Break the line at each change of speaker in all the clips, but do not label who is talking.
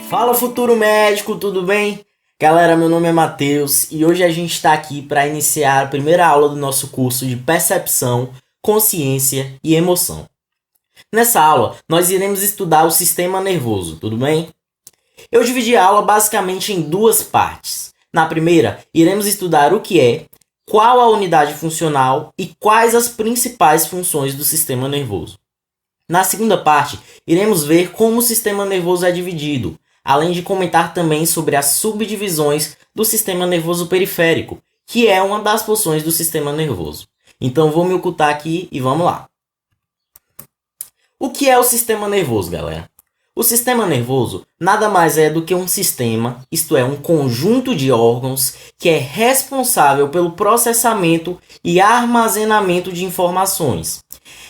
Fala futuro médico, tudo bem? Galera, meu nome é Matheus e hoje a gente está aqui para iniciar a primeira aula do nosso curso de Percepção, Consciência e Emoção. Nessa aula, nós iremos estudar o sistema nervoso, tudo bem? Eu dividi a aula basicamente em duas partes. Na primeira, iremos estudar o que é, qual a unidade funcional e quais as principais funções do sistema nervoso. Na segunda parte, iremos ver como o sistema nervoso é dividido, além de comentar também sobre as subdivisões do sistema nervoso periférico, que é uma das funções do sistema nervoso. Então vou me ocultar aqui e vamos lá. O que é o sistema nervoso, galera? O sistema nervoso nada mais é do que um sistema, isto é, um conjunto de órgãos que é responsável pelo processamento e armazenamento de informações.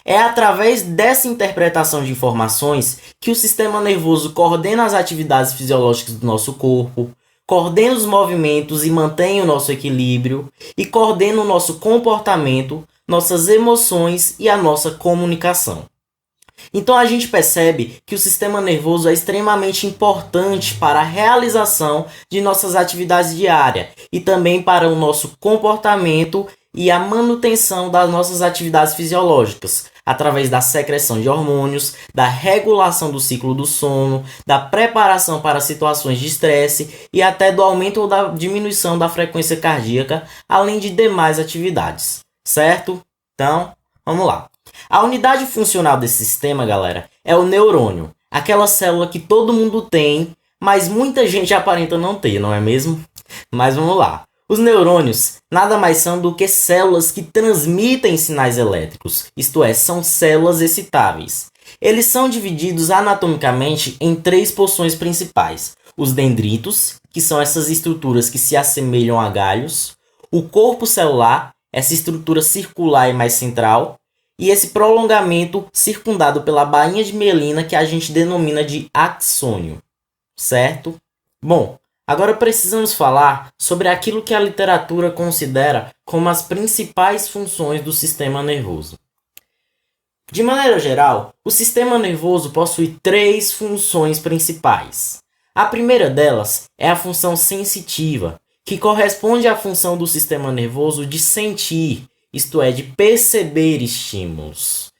É através dessa interpretação de informações que o sistema nervoso coordena as atividades fisiológicas do nosso corpo, coordena os movimentos e mantém o nosso equilíbrio, e coordena o nosso comportamento, nossas emoções e a nossa comunicação. Então a gente percebe que o sistema nervoso é extremamente importante para a realização de nossas atividades diárias e também para o nosso comportamento e a manutenção das nossas atividades fisiológicas, através da secreção de hormônios, da regulação do ciclo do sono, da preparação para situações de estresse e até do aumento ou da diminuição da frequência cardíaca, além de demais atividades, certo? Então, vamos lá. A unidade funcional desse sistema, galera, é o neurônio, aquela célula que todo mundo tem, mas muita gente aparenta não ter, não é mesmo? Mas vamos lá. Os neurônios nada mais são do que células que transmitem sinais elétricos, isto é, são células excitáveis. Eles são divididos anatomicamente em três porções principais: os dendritos, que são essas estruturas que se assemelham a galhos, o corpo celular, essa estrutura circular e mais central, e esse prolongamento circundado pela bainha de mielina que a gente denomina de axônio, certo? Bom, agora precisamos falar sobre aquilo que a literatura considera como as principais funções do sistema nervoso. De maneira geral, o sistema nervoso possui três funções principais. A primeira delas é a função sensitiva, que corresponde à função do sistema nervoso de sentir, isto é, de perceber estímulos.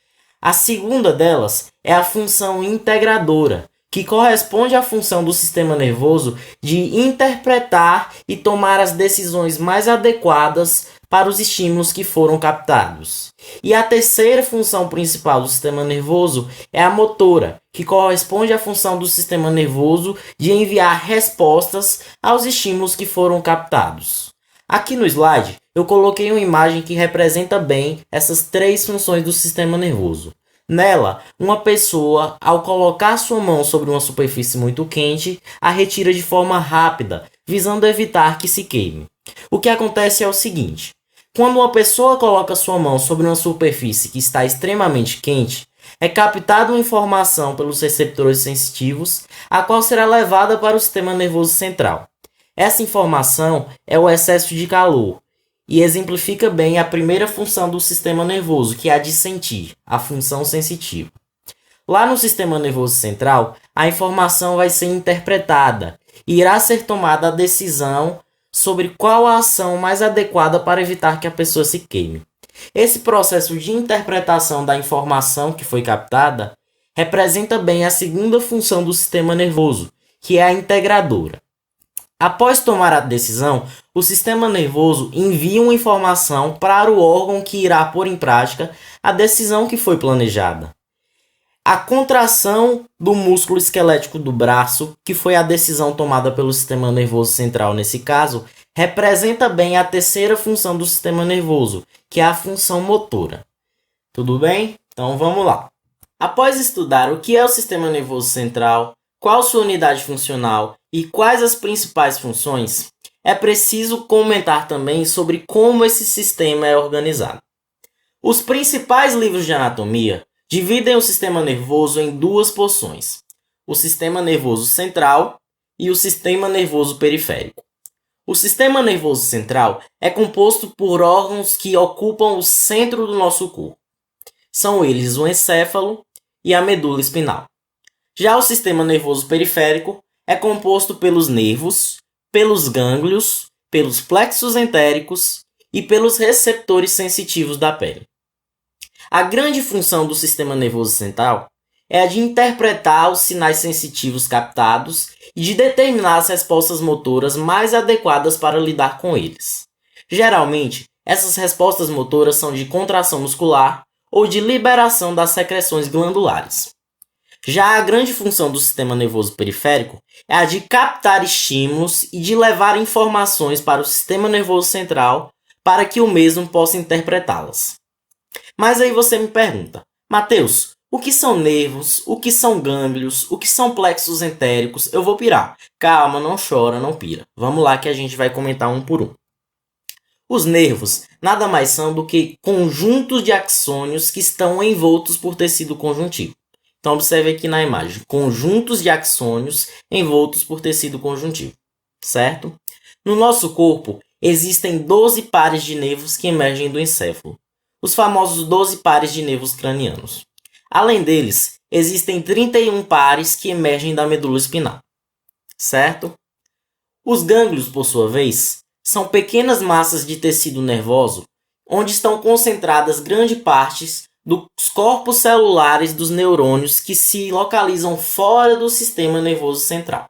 A segunda delas é a função integradora, que corresponde à função do sistema nervoso de interpretar e tomar as decisões mais adequadas para os estímulos que foram captados. E a terceira função principal do sistema nervoso é a motora, que corresponde à função do sistema nervoso de enviar respostas aos estímulos que foram captados. Aqui no slide, eu coloquei uma imagem que representa bem essas três funções do sistema nervoso. Nela, uma pessoa, ao colocar sua mão sobre uma superfície muito quente, a retira de forma rápida, visando evitar que se queime. O que acontece é o seguinte: quando uma pessoa coloca sua mão sobre uma superfície que está extremamente quente, é captada uma informação pelos receptores sensitivos, a qual será levada para o sistema nervoso central. Essa informação é o excesso de calor e exemplifica bem a primeira função do sistema nervoso, que é a de sentir, a função sensitiva. Lá no sistema nervoso central, a informação vai ser interpretada e irá ser tomada a decisão sobre qual a ação mais adequada para evitar que a pessoa se queime. Esse processo de interpretação da informação que foi captada representa bem a segunda função do sistema nervoso, que é a integradora. Após tomar a decisão, o sistema nervoso envia uma informação para o órgão que irá pôr em prática a decisão que foi planejada. A contração do músculo esquelético do braço, que foi a decisão tomada pelo sistema nervoso central nesse caso, representa bem a terceira função do sistema nervoso, que é a função motora. Tudo bem? Então vamos lá. Após estudar o que é o sistema nervoso central, qual sua unidade funcional e quais as principais funções, é preciso comentar também sobre como esse sistema é organizado. Os principais livros de anatomia dividem o sistema nervoso em duas porções: o sistema nervoso central e o sistema nervoso periférico. O sistema nervoso central é composto por órgãos que ocupam o centro do nosso corpo. São eles o encéfalo e a medula espinal. Já o sistema nervoso periférico é composto pelos nervos, pelos gânglios, pelos plexos entéricos e pelos receptores sensitivos da pele. A grande função do sistema nervoso central é a de interpretar os sinais sensitivos captados e de determinar as respostas motoras mais adequadas para lidar com eles. Geralmente, essas respostas motoras são de contração muscular ou de liberação das secreções glandulares. Já a grande função do sistema nervoso periférico é a de captar estímulos e de levar informações para o sistema nervoso central para que o mesmo possa interpretá-las. Mas aí você me pergunta, Matheus, o que são nervos, o que são gânglios, o que são plexos entéricos? Eu vou pirar. Calma, não chora, não pira. Vamos lá que a gente vai comentar um por um. Os nervos nada mais são do que conjuntos de axônios que estão envoltos por tecido conjuntivo. Então observe aqui na imagem, conjuntos de axônios envoltos por tecido conjuntivo, certo? No nosso corpo existem 12 pares de nervos que emergem do encéfalo, os famosos 12 pares de nervos cranianos. Além deles, existem 31 pares que emergem da medula espinal, certo? Os gânglios, por sua vez, são pequenas massas de tecido nervoso onde estão concentradas grande partes dos corpos celulares dos neurônios que se localizam fora do sistema nervoso central.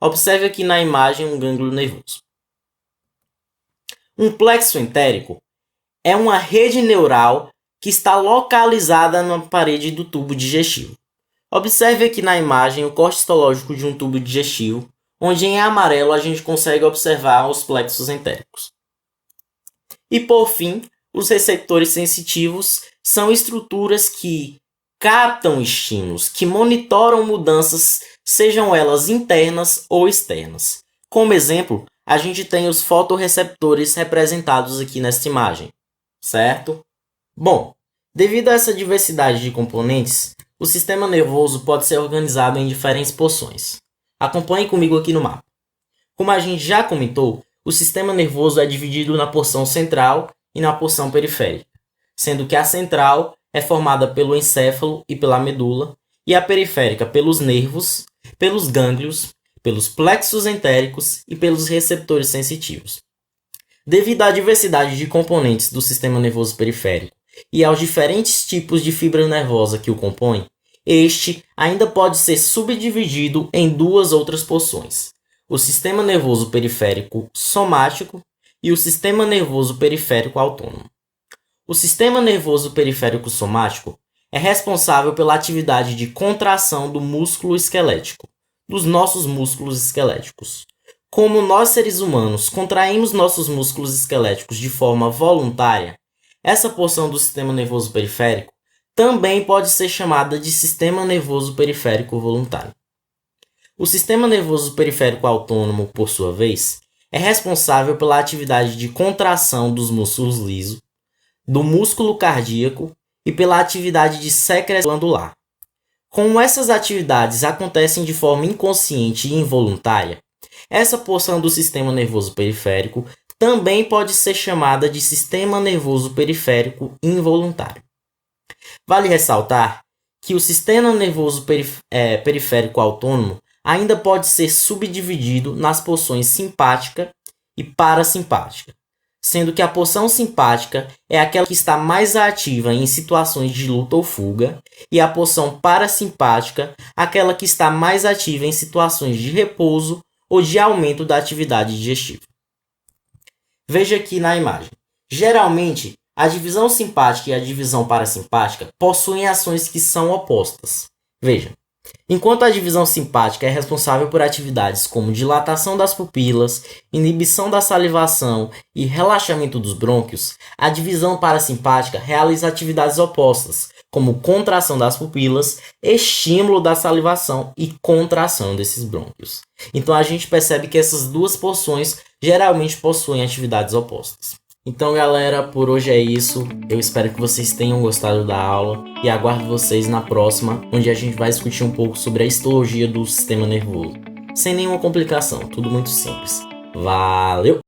Observe aqui na imagem um gânglio nervoso. Um plexo entérico é uma rede neural que está localizada na parede do tubo digestivo. Observe aqui na imagem o corte histológico de um tubo digestivo, onde em amarelo a gente consegue observar os plexos entéricos. E por fim, os receptores sensitivos são estruturas que captam estímulos, que monitoram mudanças, sejam elas internas ou externas. Como exemplo, a gente tem os fotorreceptores representados aqui nesta imagem, certo? Bom, devido a essa diversidade de componentes, o sistema nervoso pode ser organizado em diferentes porções. Acompanhe comigo aqui no mapa. Como a gente já comentou, o sistema nervoso é dividido na porção central e na porção periférica, sendo que a central é formada pelo encéfalo e pela medula, e a periférica pelos nervos, pelos gânglios, pelos plexos entéricos e pelos receptores sensitivos. Devido à diversidade de componentes do sistema nervoso periférico e aos diferentes tipos de fibra nervosa que o compõem, este ainda pode ser subdividido em duas outras porções: o sistema nervoso periférico somático e o sistema nervoso periférico autônomo. O sistema nervoso periférico somático é responsável pela atividade de contração do músculo esquelético, dos nossos músculos esqueléticos. Como nós seres humanos contraímos nossos músculos esqueléticos de forma voluntária, essa porção do sistema nervoso periférico também pode ser chamada de sistema nervoso periférico voluntário. O sistema nervoso periférico autônomo, por sua vez, é responsável pela atividade de contração dos músculos lisos, do músculo cardíaco e pela atividade de secreção glandular. Como essas atividades acontecem de forma inconsciente e involuntária, essa porção do sistema nervoso periférico também pode ser chamada de sistema nervoso periférico involuntário. Vale ressaltar que o sistema nervoso periférico autônomo ainda pode ser subdividido nas porções simpática e parasimpática, sendo que a porção simpática é aquela que está mais ativa em situações de luta ou fuga, e a porção parasimpática aquela que está mais ativa em situações de repouso ou de aumento da atividade digestiva. Veja aqui na imagem. Geralmente, a divisão simpática e a divisão parasimpática possuem ações que são opostas. Veja, enquanto a divisão simpática é responsável por atividades como dilatação das pupilas, inibição da salivação e relaxamento dos brônquios, a divisão parasimpática realiza atividades opostas, como contração das pupilas, estímulo da salivação e contração desses brônquios. Então a gente percebe que essas duas porções geralmente possuem atividades opostas. Então galera, por hoje é isso. Eu espero que vocês tenham gostado da aula e aguardo vocês na próxima, onde a gente vai discutir um pouco sobre a histologia do sistema nervoso. Sem nenhuma complicação, tudo muito simples. Valeu!